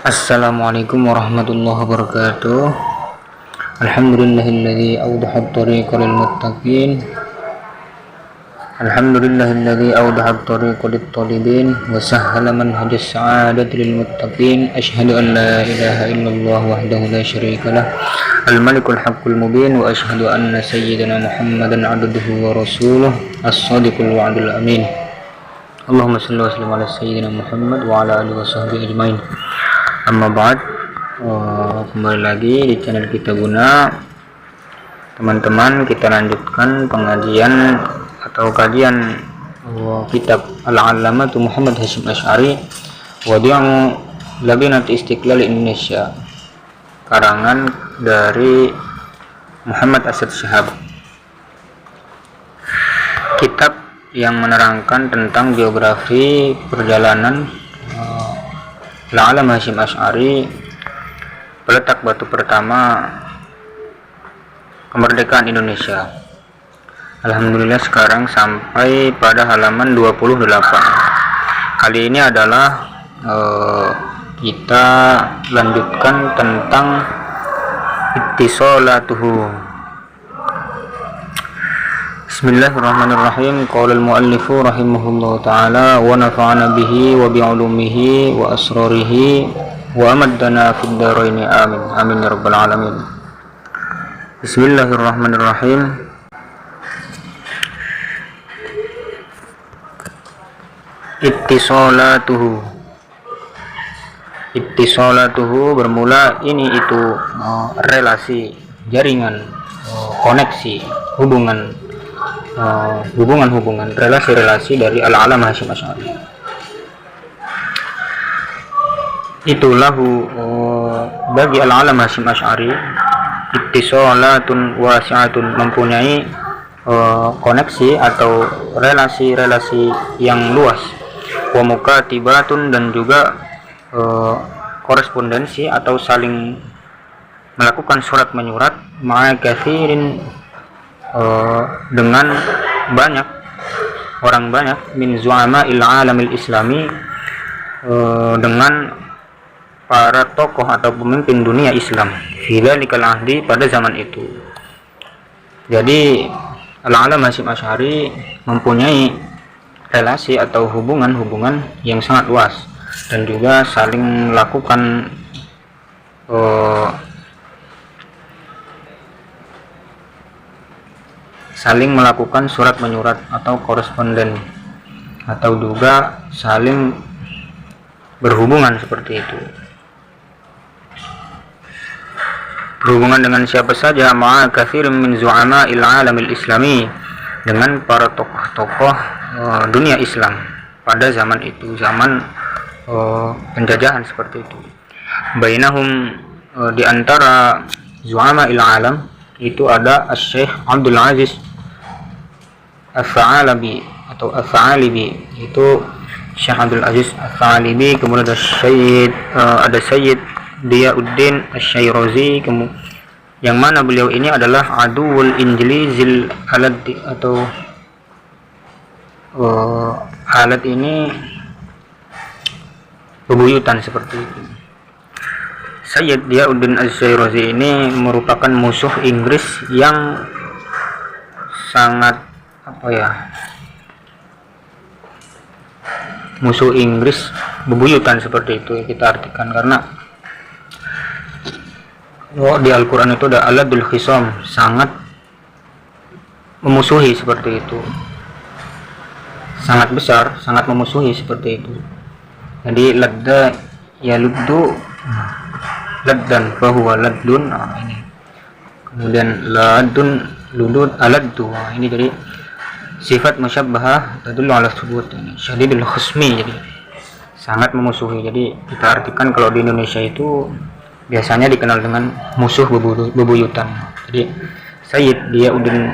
Assalamualaikum warahmatullahi wabarakatuh. Alhamdulillahilladzi awdaha at-tariqa lil muttaqin. Alhamdulillahilladzi awdaha at-tariqa lit talibin wa sahhala manhajas sa'adati lil muttaqin. Asyhadu an la ilaha illallah wahdahu la syarika lah, al-malikul haqqul mubin, wa asyhadu anna sayyidana Muhammadan 'abduhu wa rasuluh as-shadiqul wa'dul amin. Allahumma shalli wa sallim ala sayyidina Muhammad wa ala alihi wa sahbihi ajmain. Amma ba'd. Kembali lagi di channel kita Guna. Teman-teman, kita lanjutkan pengajian atau kajian kitab Al-Allamatu Muhammad Hasyim Asy'ari Wadi'u Labinat Istiqlal Indonesia, karangan dari Muhammad Asad Syihab. Kitab yang menerangkan tentang biografi perjalanan Al-Allamah Hasyim Asy'ari, peletak batu pertama kemerdekaan Indonesia. Alhamdulillah sekarang sampai pada halaman 28. Kali ini adalah kita lanjutkan tentang ittisalatuhu. Bismillahirrahmanirrahim. Qala al-muallifu rahimahullahu ta'ala wa nafa'ana bihi wa bi'ulumihi wa asrarihi wa amaddana fid dharaini amin. Amin ya rabbal alamin. Bismillahirrahmanirrahim. Ittisalatuhu bermula ini itu relasi, jaringan, koneksi, hubungan, relasi-relasi dari Al-Allamah Hasyim Asy'ari. Itulah bagi Al-Allamah Hasyim Asy'ari ittisalatun wasi'atun, mempunyai koneksi atau relasi-relasi yang luas, wa mukatibatun, dan juga korespondensi atau saling melakukan surat menyurat, ma'a katsirin, dengan banyak orang, banyak min zu'ama'il alamil islami, dengan para tokoh atau pemimpin dunia Islam, fi dzalikal ahdi, pada zaman itu. Jadi Al-Allamah Hasyim Asy'ari mempunyai relasi atau hubungan yang sangat luas, dan juga saling melakukan surat menyurat atau koresponden, atau juga saling berhubungan seperti itu. Berhubungan dengan siapa saja? Ma'a katsirin min zu'ama'il alamil islami, dengan para tokoh-tokoh dunia Islam pada zaman itu, zaman penjajahan seperti itu. Bainahum, di antara zu'ama'il alam itu ada Syekh Abdul Aziz As-Sa'alabi atau As-Sa'alibi, itu Syekh Abdul Aziz As-Sa'alibi. Kemudian ada Sayyid Diyauddin Asy-Syairazi, yang mana beliau ini adalah aduwul injilizil alat, atau alat ini bebuyutan seperti itu. Sayyid Diyauddin Asy-Syairazi ini merupakan musuh Inggris yang sangat musuh Inggris bebuyutan seperti itu, kita artikan, karena di Al-Quran itu ada aladul khisam, sangat memusuhi seperti itu, sangat besar, sangat memusuhi seperti itu. Jadi ladda yaluddu laddan fahuwa laddun, ini. Kemudian ladun ludud aladdu, ini jadi sifat musyabbahah tadullu ala thubut, ini syadidul khusmi, jadi sangat memusuhi. Jadi kita artikan kalau di Indonesia itu biasanya dikenal dengan musuh bebuyutan. Jadi Sayyid Diyauddin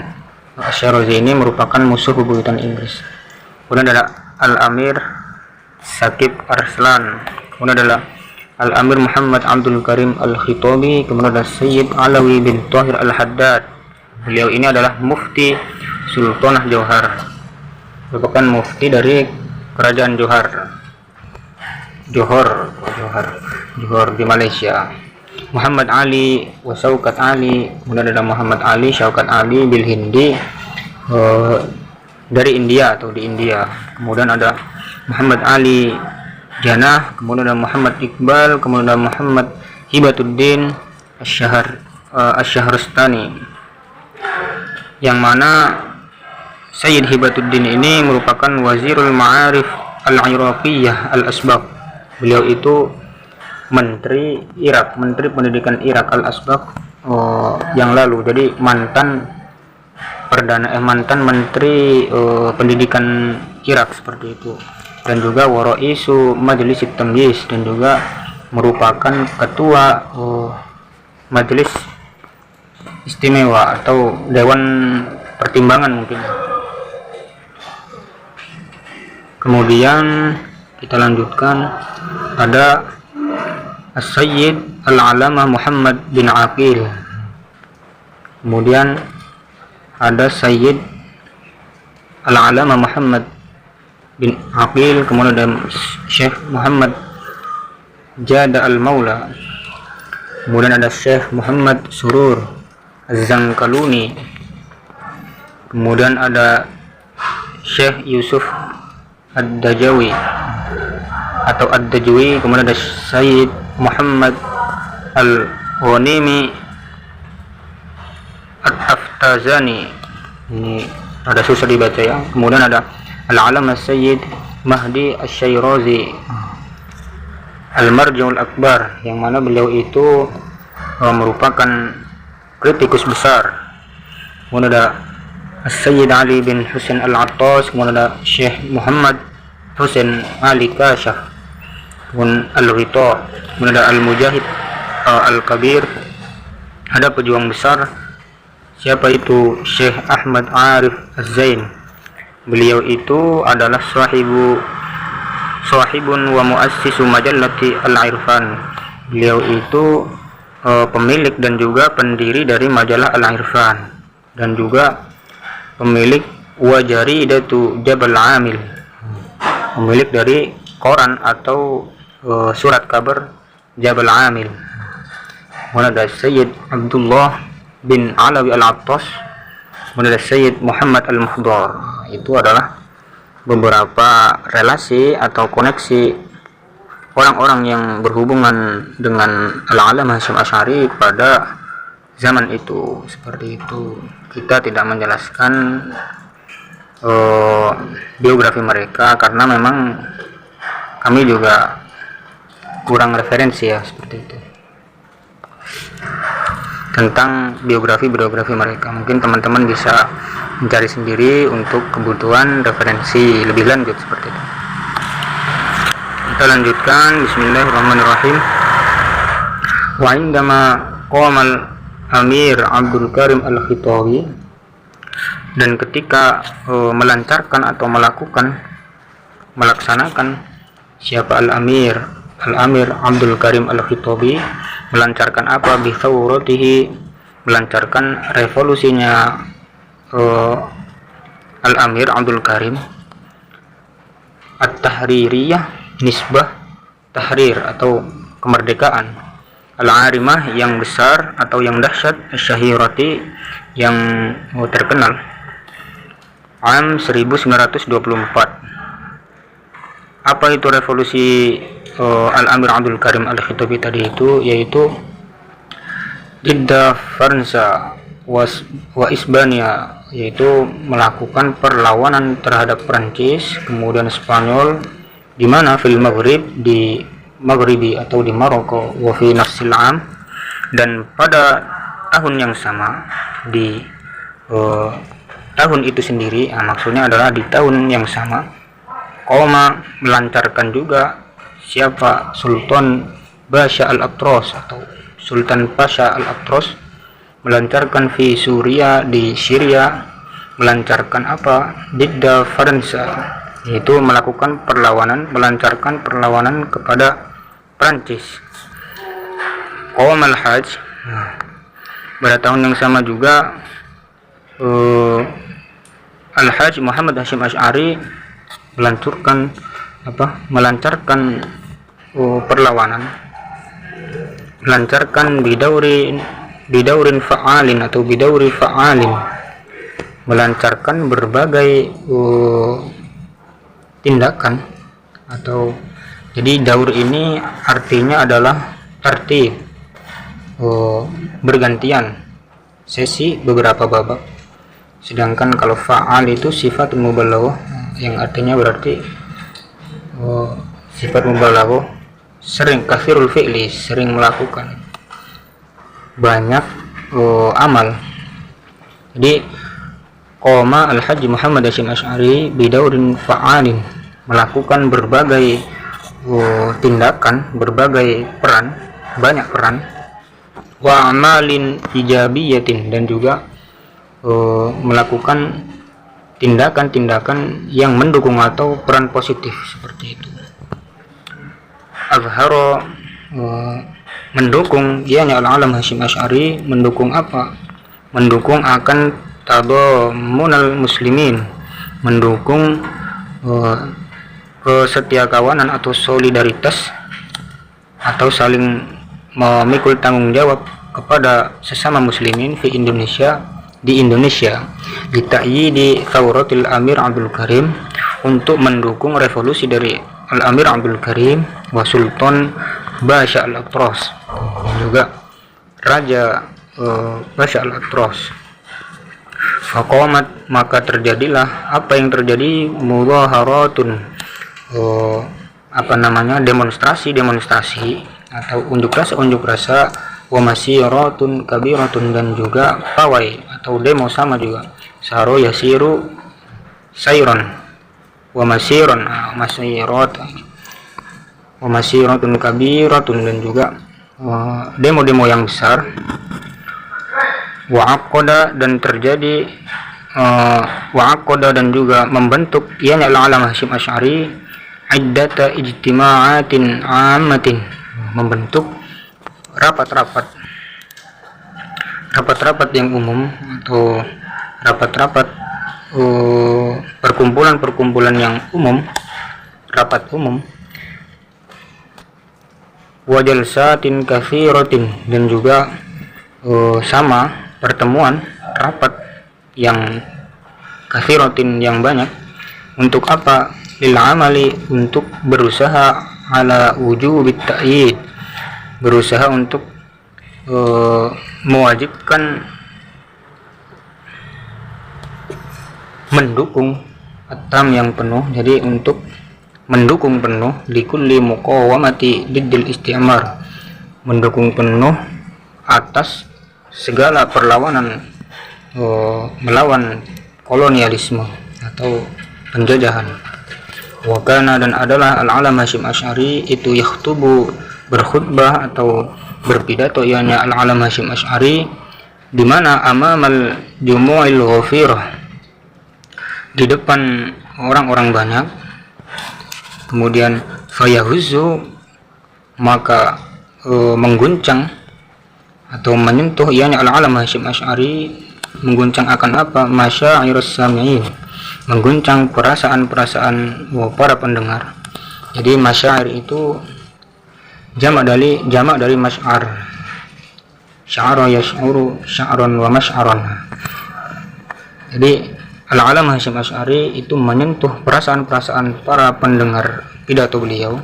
Asy-Syairazi ini merupakan musuh bebuyutan Inggris. Kemudian ada Al-Amir Saqib Arslan, kemudian adalah Al-Amir Muhammad Abdul Karim Al-Khitabi, kemudian ada Sayyid Alawi bin Thahir Al-Haddad. Beliau ini adalah mufti Sultanah Johar, merupakan mufti dari kerajaan Johar. Johor di Malaysia. Muhammad Ali wa Syaukat Ali, kemudian ada Muhammad Ali, Syaukat Ali bil Hindi, dari India atau di India. Kemudian ada Muhammad Ali Janah, kemudian ada Muhammad Iqbal, kemudian ada Muhammad Hibatuddin Asy-Syahrastani, yang mana Sayyid Hibatuddin ini merupakan Wazirul Ma'arif Al-Iraqiyah Al-Asbaq. Beliau itu Menteri Irak, Menteri Pendidikan Irak Al-Asbaq yang lalu. Jadi mantan Menteri Pendidikan Irak seperti itu. Dan juga Waraisu Majelis Tamyiz, dan juga merupakan ketua Majelis Istimewa atau Dewan Pertimbangan mungkin. Kemudian kita lanjutkan, ada As-Sayyid Al-Alamah Muhammad bin Aqil. Kemudian ada Sayyid Al-Alamah Muhammad bin Aqil, kemudian ada Syekh Muhammad Jada Al-Maula, kemudian ada Syekh Muhammad Surur Az-Zankaluni, kemudian ada Syekh Yusuf Ad-Dajawi atau Ad-Dajwi, kemudian ada Sayyid Muhammad Al-Ghanimi At-Taftazani, ini ada susah dibaca ya. Kemudian ada Al-Alamah Sayyid Mahdi Asy-Syairazi Al-Marji'ul Akbar, yang mana beliau itu merupakan kritikus besar. Kemudian ada Sayyid Ali bin Husain Al-Attas, kemudian ada Syekh Muhammad Husain Ali Kasyaf, kemudian Al-Ghita, kemudian ada Al-Mujahid Al-Kabir. Ada pejuang besar, siapa itu? Syekh Ahmad Arif Az-Zain. Beliau itu adalah sahibun wa muassisu majallati Al-Irfan. Beliau itu pemilik dan juga pendiri dari majalah Al-Irfan, dan juga pemilik Wajaridatu Jabal Amil, pemilik dari koran atau surat kabar Jabal Amil. Kemudian ada Sayyid Abdullah bin Alawi Al-Attas, kemudian ada Sayyid Muhammad Al-Muhdar. Itu adalah beberapa relasi atau koneksi orang-orang yang berhubungan dengan Al-Alamah Hasyim Asy'ari pada zaman itu. Seperti itu. Kita tidak menjelaskan biografi mereka karena memang kami juga kurang referensi ya, seperti itu, tentang biografi mereka. Mungkin teman-teman bisa mencari sendiri untuk kebutuhan referensi lebih lanjut, seperti itu. Kita lanjutkan. Bismillahirrahmanirrahim. Wa indama qamal Amir Abdul Karim Al-Khitabi, dan ketika melancarkan atau melaksanakan siapa Al-Amir Abdul Karim Al-Khitabi, melancarkan apa? Bi thawratihi, melancarkan revolusinya Al-Amir Abdul Karim At-Tahririyah, nisbah tahrir atau kemerdekaan, Al-Arimah yang besar atau yang dahsyat, Asy-Syahirati yang terkenal, Am 1924. Apa itu revolusi Al-Amir Abdul Karim Al-Khitabi tadi itu? Yaitu Didda Faransa wa Isbania, yaitu melakukan perlawanan terhadap Prancis, kemudian Spanyol, di mana fil Maghrib, di Maghribi atau di Maroko, wa fi nafsil am, dan pada tahun yang sama, di tahun itu sendiri, maksudnya adalah di tahun yang sama, Qoma melancarkan juga siapa? Sultan Pasha Al-Atras atau Sultan Pasha Al-Atras melancarkan fi Suria, di Syria, melancarkan apa? Didda Faransa, yaitu melakukan melancarkan perlawanan kepada Prancis. Qawm al-Hajj, pada tahun yang sama juga Al-Hajj Muhammad Hasyim Asy'ari melancarkan perlawanan, melancarkan bidaurin fa'alin atau bidauri fa'alin, melancarkan berbagai tindakan. Atau jadi daur ini artinya adalah tertib, bergantian sesi beberapa babak. Sedangkan kalau fa'al itu sifat mubalaghah yang artinya berarti sifat mubalaghah sering, kathirul fi'li, sering melakukan banyak amal. Jadi qoma al-Haji Muhammad Hasyim Asy'ari bidaurin fa'alin, melakukan berbagai tindakan, berbagai peran, banyak peran, wa amalin ijabiyatin, dan juga melakukan tindakan-tindakan yang mendukung atau peran positif seperti itu. Azharo, mendukung, ianya al-alam Hasyim Asy'ari mendukung apa? Mendukung akan tadammunal muslimin, mendukung kesetiakawanan atau solidaritas atau saling memikul tanggung jawab kepada sesama muslimin di Indonesia di ta'yidi thawratil Amir Abdul Karim, untuk mendukung revolusi dari Al-Amir Abdul Karim wa Sultan Basha al-Atras, juga Raja Basha al-Atras. Faqamat, maka terjadilah apa yang terjadi, mudhaharatun, demonstrasi atau unjuk rasa, wa masyiratun kabiratun, dan juga pawai atau demo sama juga, saro yasiru sayron, wa masyiron masyirat, wa masyiratun kabiratun, dan juga demo-demo yang besar. Wa aqada, dan terjadi wa aqada, dan juga membentuk ianya al-alam Hasyim Asy'ari iddata ijtima'atin ammatin, membentuk rapat-rapat yang umum atau rapat-rapat perkumpulan yang umum, rapat umum. Wa jalsatin katsiratin, dan juga sama pertemuan rapat yang katsiratin, yang banyak. Untuk apa? Lil amali, untuk berusaha ala wujubit ta'yid, berusaha untuk mewajibkan mendukung atam yang penuh, jadi untuk mendukung penuh likulli muqawamati diddil istimar, mendukung penuh atas segala perlawanan melawan kolonialisme atau penjajahan. Wakana, dan adalah al-alam Hasyim Asy'ari itu yakhtubu, berkhutbah atau berpidato ianya al-alam Hasyim Asy'ari di mana amamal jumu'il ghafirah, di depan orang-orang banyak. Kemudian fayahuzu, maka mengguncang atau menyentuh ianya al-alam Hasyim Asy'ari, mengguncang akan apa? Masyairus sami'in, mengguncang perasaan-perasaan para pendengar. Jadi masyair itu jamak dari masy'ar, sya'ara yash'uru sya'ran wa masy'aran. Jadi al-alam Hasyim Asy'ari itu menyentuh perasaan-perasaan para pendengar pidato beliau,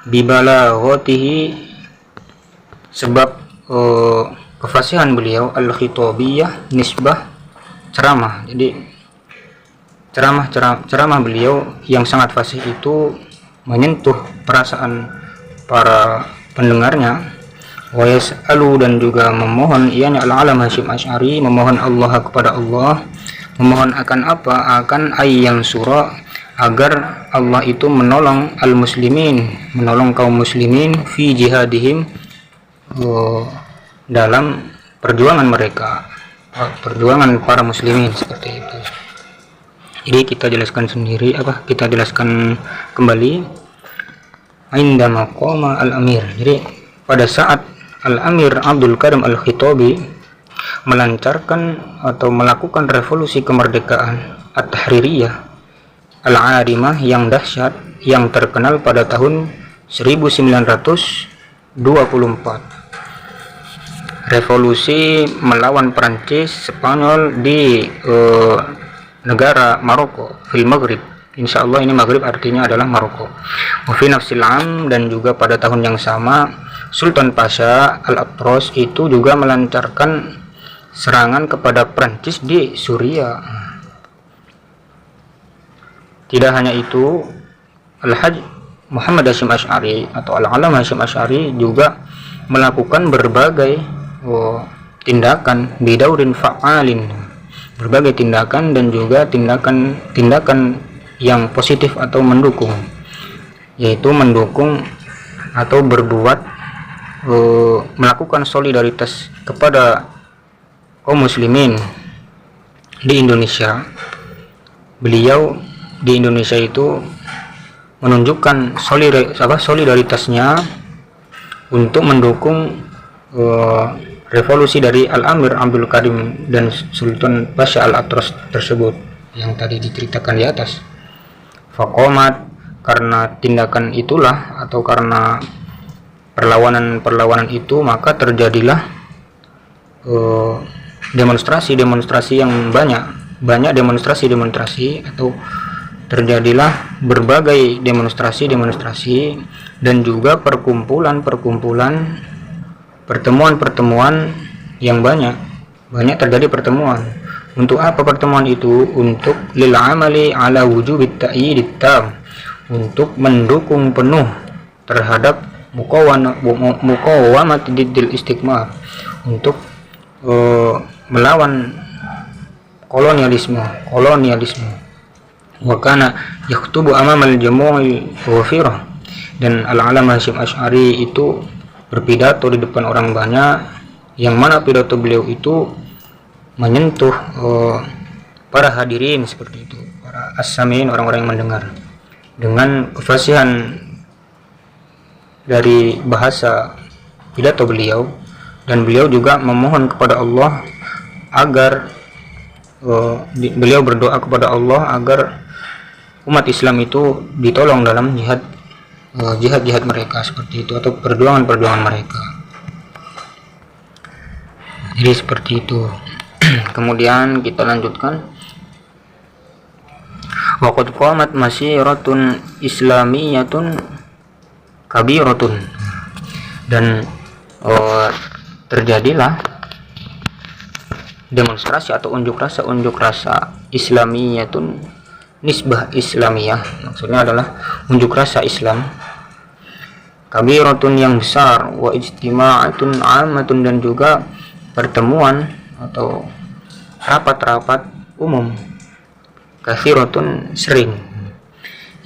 bibalaghatihi, sebab kefasihan beliau, al-khitabiyah, nisbah, ceramah. Jadi ceramah beliau yang sangat fasih itu menyentuh perasaan para pendengarnya. Wa yas'alu, dan juga memohon ianya al-alam Hasyim Asy'ari, memohon Allah kepada Allah, memohon akan apa? Akan yang surah, agar Allah itu menolong al-muslimin, menolong kaum muslimin fi jihadihim, dalam perjuangan mereka, perjuangan para muslimin, seperti itu. Jadi kita jelaskan kembali indama qama al-amir. Jadi pada saat al-amir Abdul Karim al-Khitabi melancarkan atau melakukan revolusi kemerdekaan at-tahririyah al-arimah yang dahsyat, yang terkenal pada tahun 1924. Revolusi melawan Perancis Spanyol di negara Maroko, fil Maghrib. Insya Allah ini Maghrib artinya adalah Maroko. Fi nafsil am, dan juga pada tahun yang sama Sultan Pasha Al-Atros itu juga melancarkan serangan kepada Perancis di Suriah. Tidak hanya itu, Al-Hajj Muhammad Hasyim Asy'ari atau Al-Alam Hasyim Asy'ari juga melakukan berbagai tindakan bidaurin fa'alin, berbagai tindakan dan juga tindakan yang positif atau mendukung, yaitu mendukung atau berbuat melakukan solidaritas kepada kaum muslimin di Indonesia. Beliau di Indonesia itu menunjukkan solidaritasnya untuk mendukung revolusi dari Al-Amir Abdul Karim dan Sultan Pasha Al-Atros tersebut yang tadi diceritakan di atas. Faqomat, karena tindakan itulah atau karena perlawanan itu, maka terjadilah demonstrasi yang banyak demonstrasi atau terjadilah berbagai demonstrasi dan juga pertemuan yang banyak terjadi pertemuan. Untuk apa pertemuan itu? Untuk lil amali ala wujubit ta'yidit tam, untuk mendukung penuh terhadap muqawamat diddil istiqmar, untuk melawan kolonialisme. Wa kana yaktubu amamal jamu'il wafirah, dan Al-Alam Hasyim Asy'ari itu berpidato di depan orang banyak, yang mana pidato beliau itu menyentuh para hadirin seperti itu, para as-sami'in, orang-orang yang mendengar, dengan kefasihan dari bahasa pidato beliau. Dan beliau juga memohon kepada Allah agar beliau berdoa kepada Allah agar umat Islam itu ditolong dalam jihad mereka seperti itu, atau perjuangan mereka. Jadi seperti itu. Kemudian kita lanjutkan. Waqad qamat masyiratun islamiyatun kabiratun, dan terjadilah demonstrasi atau unjuk rasa islamiyatun, nisbah islamiyah, maksudnya adalah unjuk rasa Islam, kabiratun yang besar, wa ijtima'atun ammatun, dan juga pertemuan atau rapat-rapat umum, kathiratun sering,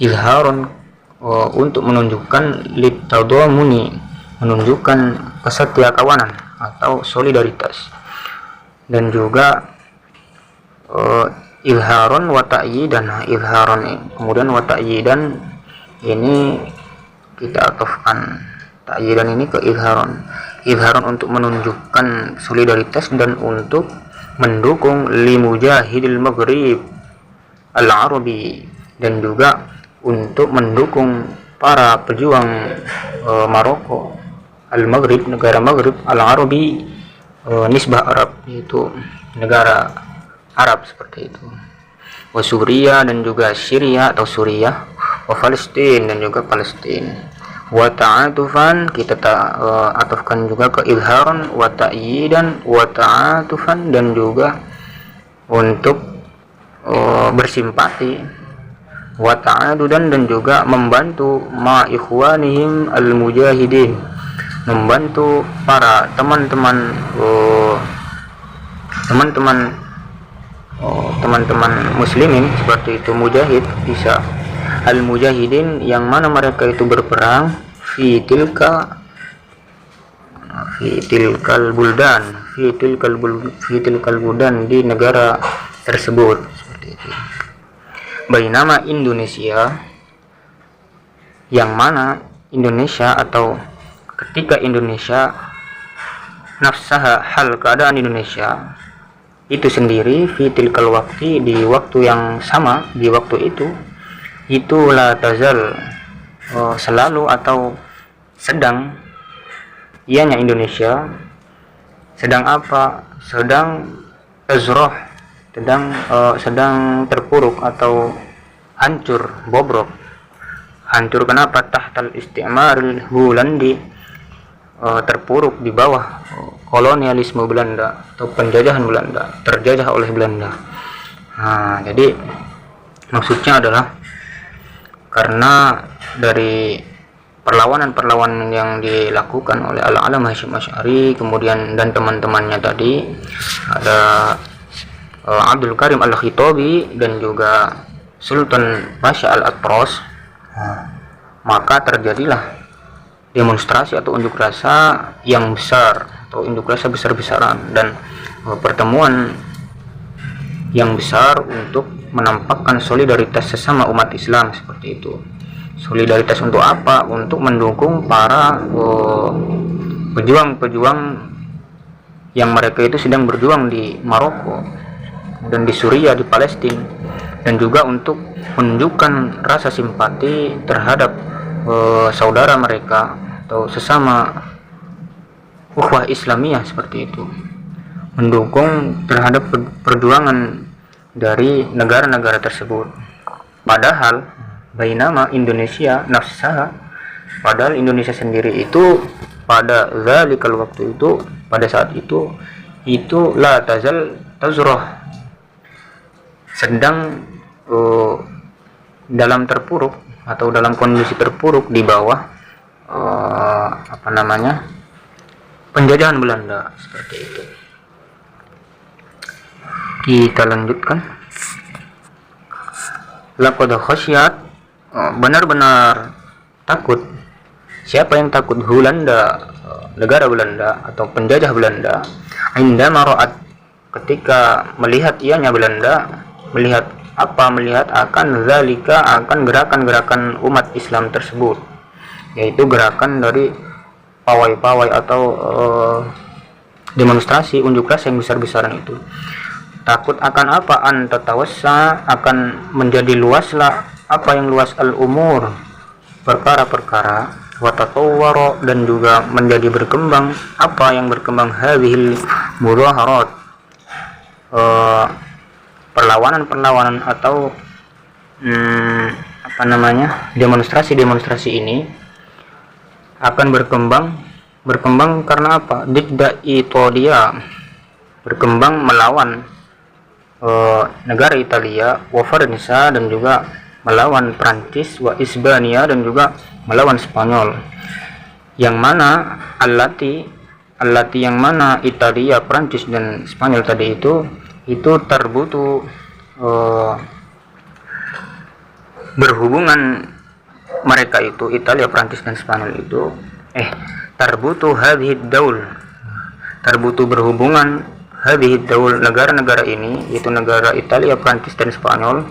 izharun untuk menunjukkan litadamuni, menunjukkan kesetiakawanan atau solidaritas, dan juga izharun wa ta'yidan. Izharun kemudian wa ta'yidan ini kita atofkan ta'yidan ini ke izharun untuk menunjukkan solidaritas dan untuk mendukung limujahidil maghrib al-arabi, dan juga untuk mendukung para pejuang Maroko al-Maghrib, negara Maghrib al-Arabi, nisbah Arab, yaitu negara Arab seperti itu. Wa Suriah, dan juga Syria atau Suriah, wa Palestina, dan juga Palestina. Wa ta'atufan, kita atufkan juga ke izharan, wa ta'yidan, wa ta'atufan, dan juga untuk bersimpati, wa ta'adudan, dan juga membantu ma ikhwanihim al-mujahidin, membantu para teman-teman muslimin seperti itu, mujahid bisa al-mujahidin, yang mana mereka itu berperang fi tilkal buldan, di negara tersebut seperti itu. Bainama Indonesia, yang mana Indonesia atau ketika Indonesia, nafsaha, hal keadaan Indonesia itu sendiri, fi tilkal waktu, di waktu yang sama, di waktu itu la tazal, selalu atau sedang ianya Indonesia sedang apa? Sedang azroh, sedang terpuruk atau hancur, bobrok. Hancur kenapa? Tahtal isti'maril Hulandi, terpuruk di bawah kolonialisme Belanda atau penjajahan Belanda, terjajah oleh Belanda. Nah, jadi maksudnya adalah karena dari perlawanan yang dilakukan oleh Al-Alam Hasyim Asy'ari kemudian dan teman-temannya tadi, ada Abdul Karim Al-Khitabi dan juga Sultan Pasha Al-Atras, maka terjadilah demonstrasi atau unjuk rasa yang besar atau unjuk rasa besar-besaran dan pertemuan yang besar untuk menampakkan solidaritas sesama umat Islam seperti itu. Solidaritas untuk apa? Untuk mendukung para pejuang-pejuang yang mereka itu sedang berjuang di Maroko dan di Suriah, di Palestina, dan juga untuk menunjukkan rasa simpati terhadap saudara mereka atau sesama ukhuwah Islamiyah seperti itu, mendukung terhadap perjuangan dari negara-negara tersebut. Padahal bainama Indonesia nafsaha, padahal Indonesia sendiri itu pada zalikal waktu itu, pada saat itu la tazal tazroh, sedang dalam terpuruk atau dalam kondisi terpuruk di bawah penjajahan Belanda seperti itu. Kita lanjutkan. Laqad khasyat, benar-benar takut. Siapa yang takut? Hulanda, negara Belanda atau penjajah Belanda. Indama ra'at, ketika melihat ianya Belanda, melihat apa? Melihat akan zalika, akan gerakan-gerakan umat Islam tersebut, yaitu gerakan dari pawai-pawai atau demonstrasi unjuk rasa yang besar-besaran itu. Takut akan apa? An tatawassa, akan menjadi luaslah. Apa yang luas? Al-umur, perkara-perkara. Wa tatawwara, dan juga menjadi berkembang. Apa yang berkembang? Hadhil mudhaharat, perlawanan-perlawanan atau demonstrasi-demonstrasi ini akan berkembang karena apa? Didda Italia, berkembang melawan negara Italia, wa Faransa, dan juga melawan Prancis, wa Isbania, dan juga melawan Spanyol. Yang mana allati yang mana Italia, Prancis, dan Spanyol tadi itu terbutuh berhubungan mereka itu, Italia, Prancis, dan Spanyol itu terbutuh hadhid daul, terbutuh berhubungan hadhid daul, negara-negara ini, yaitu negara Italia, Prancis, dan Spanyol,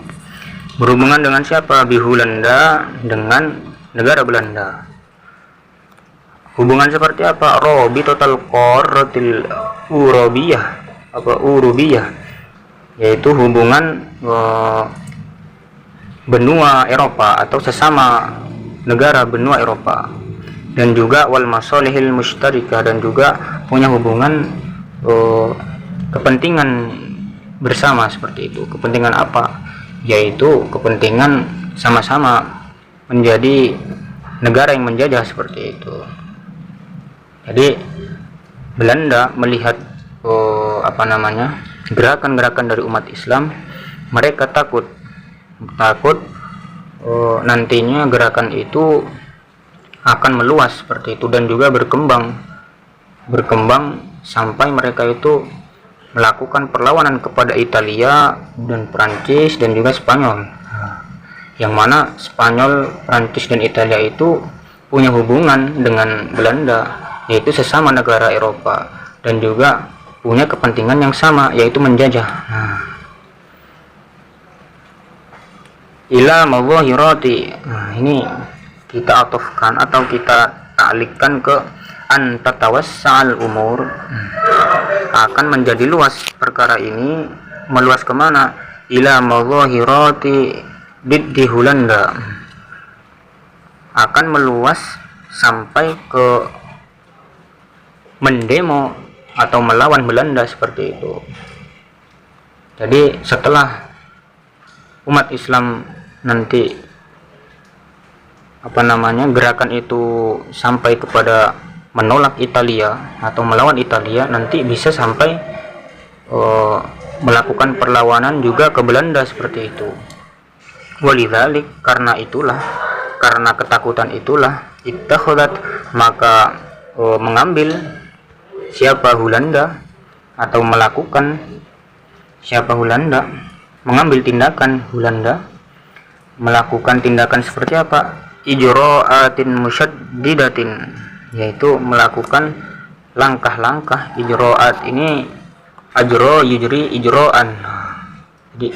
berhubungan dengan siapa? Bihulanda, dengan negara Belanda. Hubungan seperti apa? Rabitatul Qarratil Urubiyah, yaitu hubungan benua Eropa atau sesama negara benua Eropa, dan juga wal masalihil musytarikah, dan juga punya hubungan kepentingan bersama seperti itu. Kepentingan apa? Yaitu kepentingan sama-sama menjadi negara yang menjajah seperti itu. Jadi Belanda melihat gerakan-gerakan dari umat Islam, mereka takut nantinya gerakan itu akan meluas seperti itu, dan juga berkembang sampai mereka itu melakukan perlawanan kepada Italia dan Prancis dan juga Spanyol, yang mana Spanyol, Prancis, dan Italia itu punya hubungan dengan Belanda, yaitu sesama negara Eropa, dan juga punya kepentingan yang sama, yaitu menjajah. Ila mawahirati, ini kita atofkan atau kita ta'likkan ke an tatawassal umur, akan menjadi luas perkara ini. Meluas kemana? Ila mawahirati biddi Hulanda, akan meluas sampai ke mendemo atau melawan Belanda seperti itu. Jadi setelah umat Islam nanti gerakan itu sampai kepada menolak Italia atau melawan Italia, nanti bisa sampai melakukan perlawanan juga ke Belanda seperti itu. Walidzalik, karena ketakutan itulah ittakhadat, maka mengambil siapa Hulanda atau mengambil tindakan Hulanda, melakukan tindakan seperti apa? Ijra'atin musyaddidatin, yaitu melakukan langkah-langkah. Ijra'at ini ajro yujri ijro'an. Jadi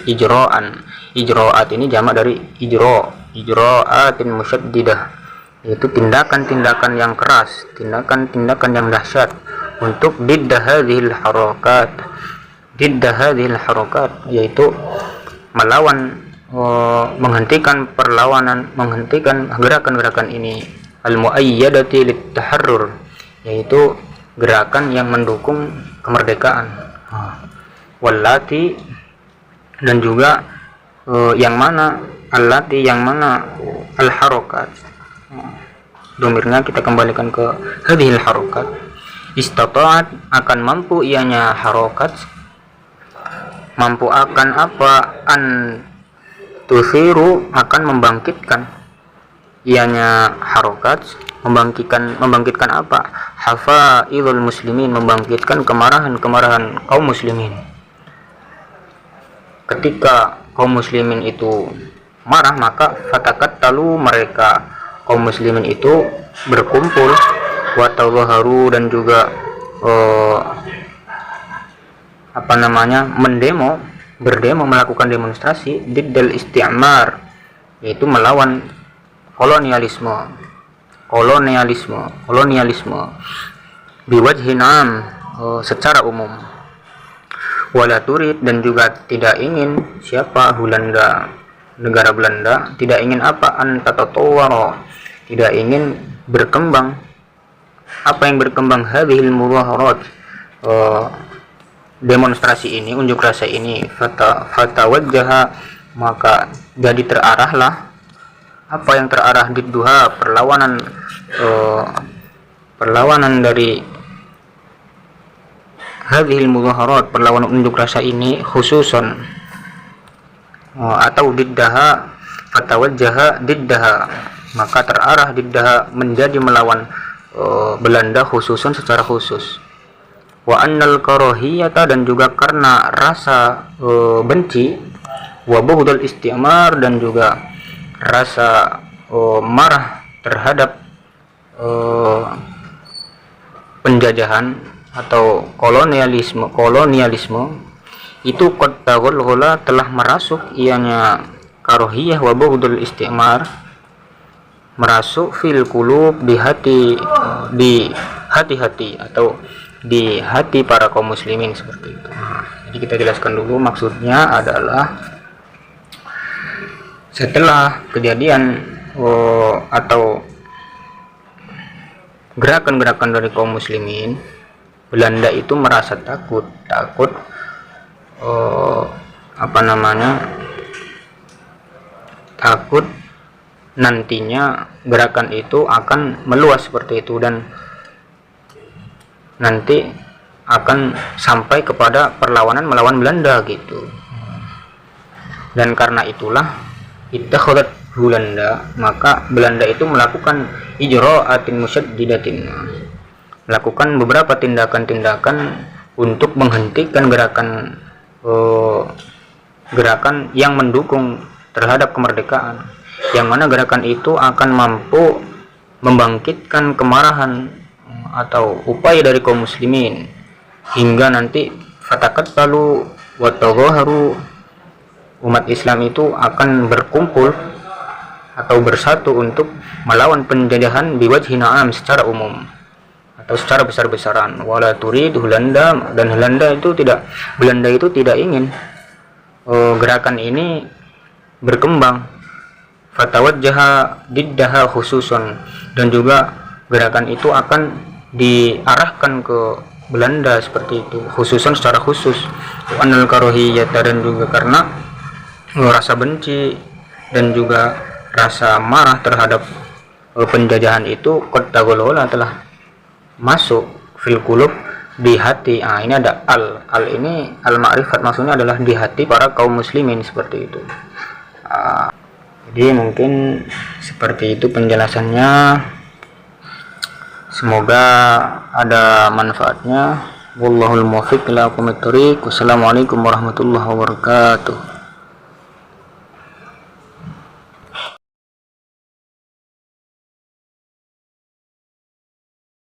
ijro'at ini jamak dari ijro'atin musyaddidah, yaitu tindakan-tindakan yang keras, tindakan-tindakan yang dahsyat untuk diddah hadhil harakat, yaitu melawan, menghentikan perlawanan, menghentikan gerakan-gerakan ini. Al-muayyadati lit-taharrur, yaitu gerakan yang mendukung kemerdekaan. Wallati, dan juga yang mana al-harakat, domirnya kita kembalikan ke hadhil harakat. Istata'at, akan mampu ianya harakat, mampu akan apa? An tusiru, akan membangkitkan ianya harakat, membangkitkan apa? Hafaizul muslimin, membangkitkan kemarahan kaum muslimin. Ketika kaum muslimin itu marah, maka fatakattalu, mereka kaum muslimin itu berkumpul, watadhaharu, dan juga berdemo, melakukan demonstrasi diddal isti'mar, yaitu melawan kolonialisme biwajhin am, secara umum. Wala turid, dan juga tidak ingin siapa Hulanda, negara Belanda tidak ingin apa? An tatatawwara, tidak ingin berkembang. Apa yang berkembang? Hadhil mudaharat, demonstrasi ini, unjuk rasa ini. Fatawajjaha, maka jadi terarahlah. Apa yang terarah? Didduha, perlawanan dari hadhil mudaharat, perlawanan unjuk rasa ini, khususan atau diddaha, fatawajjaha diddaha, maka terarah diddaha, menjadi melawan Belanda khususan, secara khusus. Wa annal karahiyata, dan juga karena rasa benci, wa bughdul istimar, dan juga rasa marah terhadap penjajahan atau kolonialisme itu qad taghallala, telah merasuk ianya karohiyah wa bughdul istimar, merasuk fil qulub, di hati-hati atau di hati para kaum muslimin seperti itu. Jadi kita jelaskan dulu, maksudnya adalah setelah kejadian atau gerakan-gerakan dari kaum muslimin, Belanda itu merasa takut nantinya gerakan itu akan meluas seperti itu, dan nanti akan sampai kepada perlawanan melawan Belanda gitu. Dan karena itulah ittakhadat Hulanda, maka Belanda itu melakukan ijra'atin musyaddidatin, melakukan beberapa tindakan-tindakan untuk menghentikan gerakan yang mendukung terhadap kemerdekaan, yang mana gerakan itu akan mampu membangkitkan kemarahan atau upaya dari kaum muslimin, hingga nanti fatakattalu wa tadhaharu, umat Islam itu akan berkumpul atau bersatu untuk melawan penjajahan biwajhin am, secara umum atau secara besar-besaran. Wala turid Hulanda, dan Belanda itu tidak ingin gerakan ini berkembang. fatawajjaha diddaha khususon, dan juga gerakan itu akan diarahkan ke Belanda seperti itu, khususon secara khusus. Anal karohiyata, dan juga karena rasa benci dan juga rasa marah terhadap penjajahan itu qad taghallaza, telah masuk fil qulub, di hati. Ini ada al ini al ma'rifat, maksudnya adalah di hati para kaum muslimin seperti itu. Jadi mungkin seperti itu penjelasannya, semoga ada manfaatnya. Wallahul muwaffiq ila aqwamit thoriq. Wassalamualaikum warahmatullahi wabarakatuh.